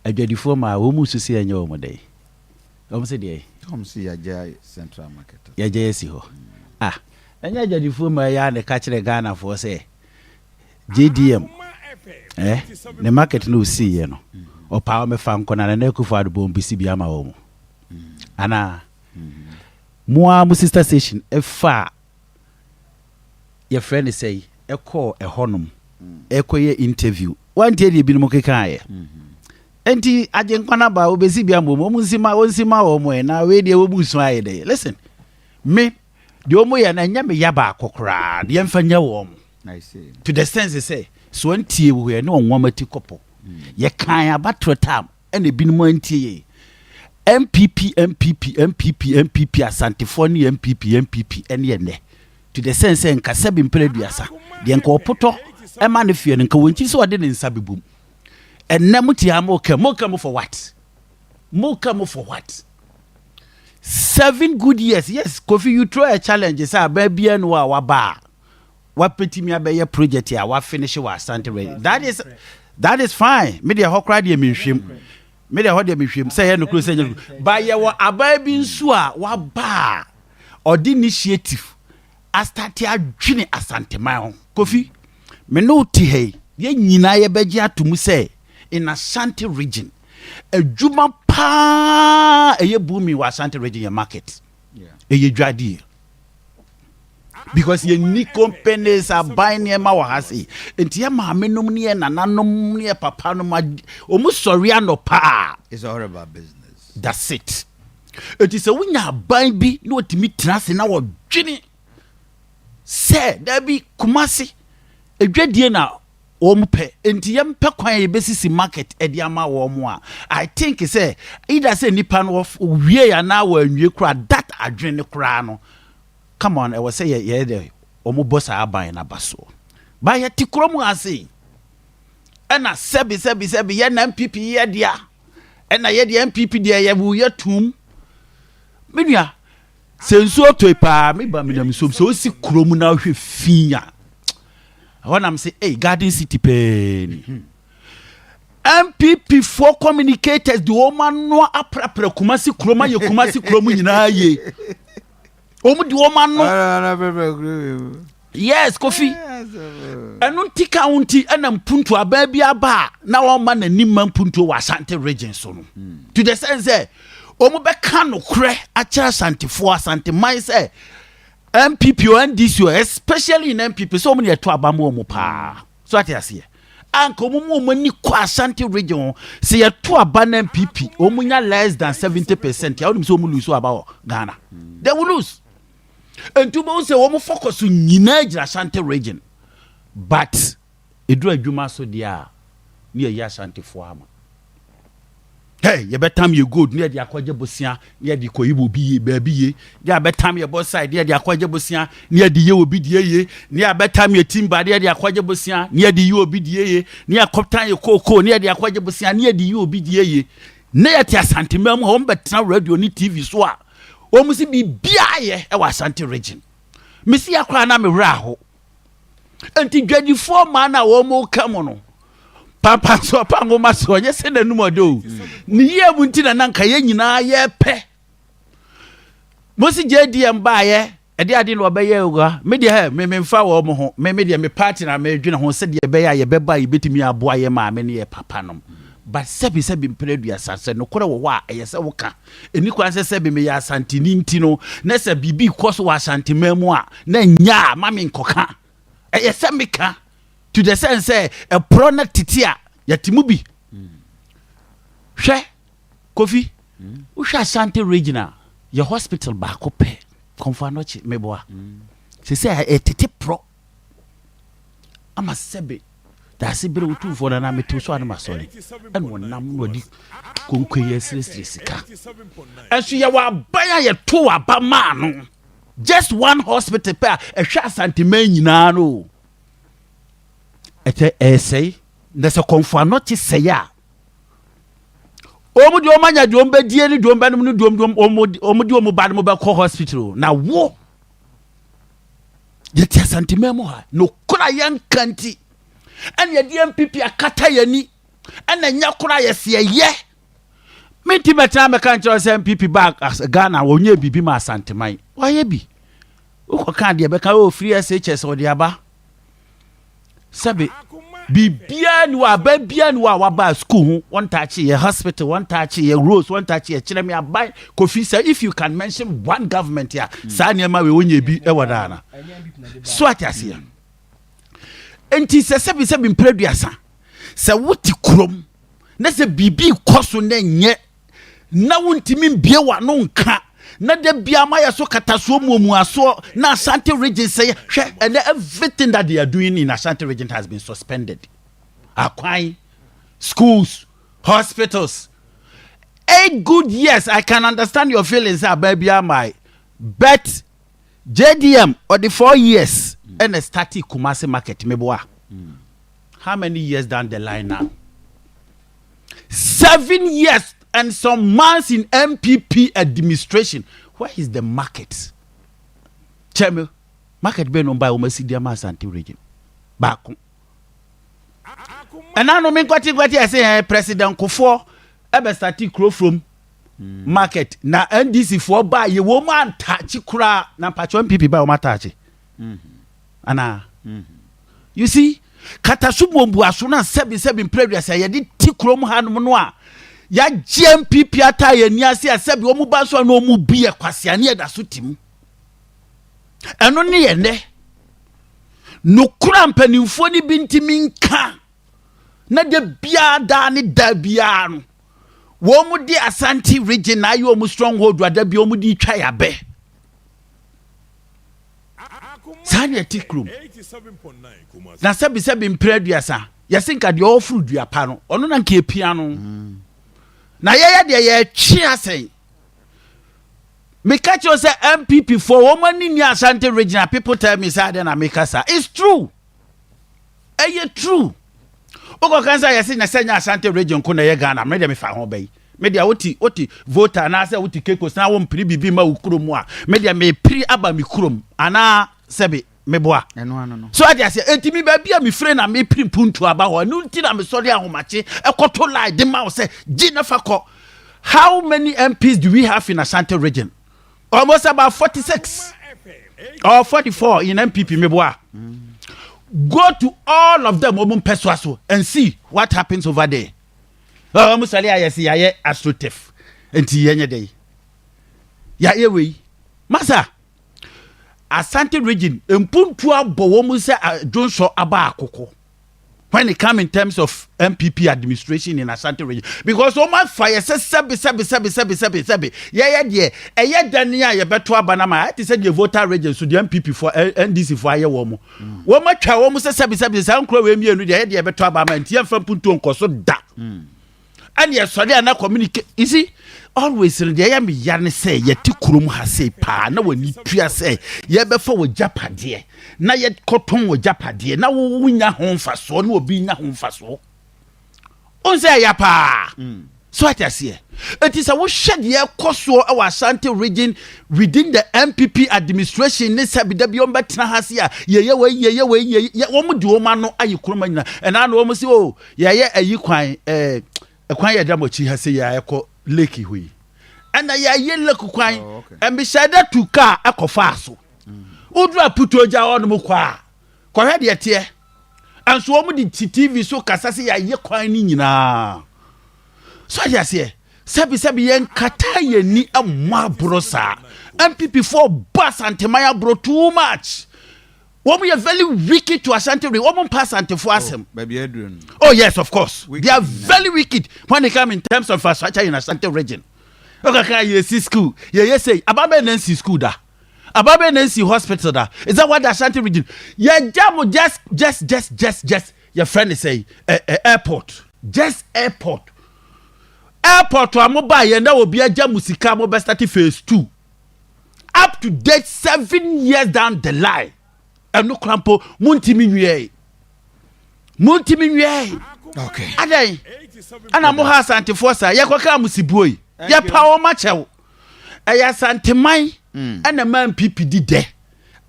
adwadifo ma wo mu susi enye wo modai se de si ya central market ya je si ho enya adwadifo ma ya ne ka kire Ghana for say JDM the market no see ye no o pa me fa nko na na Kufu Addo bombi si bia ma wo mu ana mo sister station fa your friend say e call e honum e koye interview one day dey bi no keka ye enti ajenkwana ba obesi bia mo nsima wo mo na we dey wo busu aye dey listen me de omo ye na nya me yaba akokra de yemfa nya wo mo I see to the sense say so antie wo ye na onwamati kopo ye kan abatro tam ene binum antie NPP asantefo ne NPP ene ne to the sense nka sabi mpeleduasa de nka opoto e ma ne fie nka wonchi so ode ne nsa bebum enne mutia mo come for what 7 good years yes Kofi you throw a challenge say abia no wa ba wa petimi abaye project ya wa finish wa asante ready that is fine me de hokra de menhwem me de hode menhwem say no kro say ba ye wa ababi nsu a wa ba odi initiative astati adwene asante man ho Kofi me no ti hey ye nyina ye beje atomu say in Ashanti region adwuma pa eye booming wa Ashanti region your market eye dwade because ye ni companies are buying ma wa hase enti ya ma menum ne nananom ne papa no omu sori anopa it's all about business that's it it is a wunya ban bi no otimi trase na wo dwene se da bi Kumasi edwadie na ompe enti yempe kwan yebesisi market ediama wo mo a I think say either say nipa no wie ya na wa anwie kura that adwene kura no come on I was say ye de omo bossa aban na baso ba ye tikrom ase ena sebi ye na NPP ye dia ena ye de NPP dia ye bu ye tum menua sensu otoipa me ba me na misom so si krom na hwe finya when I'm say hey Garden City pen NPP for communicators the woman no aprapra Kumasi kroma ye Kumasi kromu nyina ye omu di woman no yes Kofi enu tika unti ena mpuntu ababi aba na woma na nimma mpuntu wa Asante region so no to the sense omu be kan no kre a kira Asante man say NPP or NDC especially in NPP so many to abamu omu pa so ati ase anko omu ni kwa Asante region say ye to aban NPP omu nya less than 70% ya onim so omu lose about Ghana they will lose and to say omu focus nyina gira Asante region but edu adwuma so dia ne ye Asante fo ama hey you better time you good near the akwaje bosia near the koyibo bi baby ye ya better time your boss side near the akwaje bosia near the ye obi die ye near better time your team ba near the akwaje bosia near the you obi die ye near captain your koko near the akwaje bosia near the you obi die ye near the Asante mem home better radio ni TV so a o musi bi bia ye e wa Asante region misi akwa na me wra ho enti 24 man na wo mo kam no papa so pango maso nye se na numodo ni ye bunti na nanka ye nyina ye pe mosi JDM ba ye e de ade no obeye uga me de ha me mfa wo mo ho me de me party na me dwene ho se de be ya ye be ba ye betimi aboa ye ma me ne ye papa nom but sebi mpredua sase no kore wo a ye se wo ka eni kwan se sebi me ya Asante ni nti no na se bibi koso wa Asante mamu a na nya ma me nkoka ye se meka to the sense a product titia yatimu bi hwe Kofi wo hwa Asante regional your hospital ba ko pe konfanochi meboa se say etete pro ama sebe da se bere wutu fo na meto so anama sori en wonam no di konkoye sika asu ya wa baya ye to aba ma no just one hospital pe e hwa Asante man nyina no ete essay nese konfanochi say ya omu di omanya di ombe die ni di ombe no di omu di omu ba no be ko hospital na wo ye ti Asante memo ha no kura yan kanti en ye di NPP akata yani And then yakura yes ye. Me ti betra me kan tell NPP back as Ghana wonye bibi ma santemai. Why be? Uko kan de be kan o free SHS o de aba. Sabe bibia ni wa ba bia ni wa ba school one touch ye hospital one touch ye roads one touch ye kire me abai Kofi say if you can mention one government here sa niam we wonye bi e wada na so atase enti se mpreduasa se wuti krom na se bibi koso na nye na wontimi bie wa no nka na de bia ma ya so kataso mu aso na Ashanti region say and everything that they are doing in Ashanti region has been suspended. Akwan, schools, hospitals. 8 good years. I can understand your feelings baby my but JDM or the 4 years and a static Kumasi market meboa. How many years down the line now? 7 years and some months in NPP administration. Where is the market? Tell me, market be no buy almost the Ashanti region. Back. And I know me what I say President Kufo ebe start grow from market. Na NDC for buy ye woman touch kura na patcho NPP buy woman touch. Ana. You see, katasubo mbu aso na 7 previous ye di ti krom hanom no a ya GMPP ata ye ni ase asebi omu ba so na omu bi e kwase ane da so tim eno ne ye ne no kura mpanimfo ni bintimi nka na de bia da ne da bia no wo mu di Ashanti region na ayo mu stronghold da bia omu di twa ya be sanya tikrum na sebi mpreduasa yasinka de ofuru duapa no ono na nka epia no na ye de twi asem me catch you say NPP for woman in Ashanti region people tell me say then America it's true true Oko kansa yesi na senya Ashanti region ko na ye Ghana me de me fa ho bai me de oti voter na say oti kekos na wo mpiri bibi ma ukurom a me de me pri aba mi kurom ana sebe meboa no so I say entimi ba bia me frɛ na me pri puntu aba ho no nti na me sori ahomache ekoto lie de ma wo say gi na fakɔ. How many MPs do we have in Ashanti region? Almost about 46 or 44 in NPP meboa. Go to all of them and see what happens over there. Musali ayesi yaye astroturf enti yenye dey ya ewe masa Ashanti region empuntu abo wo se Johnson aba akoko when it come in terms of NPP administration in Ashanti region because o man fire se sebe ye de eye dan ya ye beto aba na ma it say the voter region so the NPP for NDC for aye wo mo twa wo mo se sebe san kro we mienu de ye de beto aba ma ntia fa puntu nkoso da and yes so they na communicate you see always in the me yarn say ye ti kurom ha say pa na wani tua say ye be fa wo japade na ye koton wo japade na wo nya ho mfaso na obi nya ho mfaso on say ya pa so what I say it is a wo shed ye koso our Ashanti region within the NPP administration ne sabi da bi on betena ha se a ye wo mu di wo ma no ayi kuroma nyina and na wo mu say oh ye ayi kwan kwan ye damochi ha se ya ekọ leki hui ana ya ye leku kwan and be said to car ekofa so udra puto ja ono mu kwa hwe de tie anso omu di TV so kasa se ya ye kwan ni nyina so ya se sebi yen kata ye ni amwa brosa MPP for bus antemaya bro too much womu ye very wicked to Ashanti womu pass antifo asem oh yes of course wicked, they are very wicked when they come in terms of infrastructure in Ashanti region. Okay, you see school ye say ababe nancy school da ababe nancy hospital da is that what the Ashanti region ye jam just your friend is say airport just airport to amoba ye na obi agya musika mo be start phase 2 up to date 7 years down the line and no crampo muntimi nwie okay adai ana mo ha Ashanti force ye kwaka musibuoi ye pa o ma chew eya Ashanti man ana man PPD de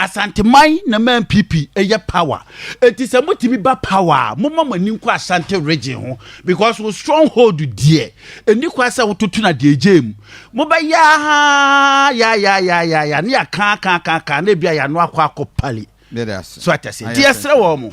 Asante man na NPP eye power. It is a mutimi ba power. Mama mani nkwa Asante region ho because we stronghold there. Eni kwa sa wototo na de ejem. Mo ba ya ne ya kan na bia ya no akwa akopali. So atase. Dia sre wo mo.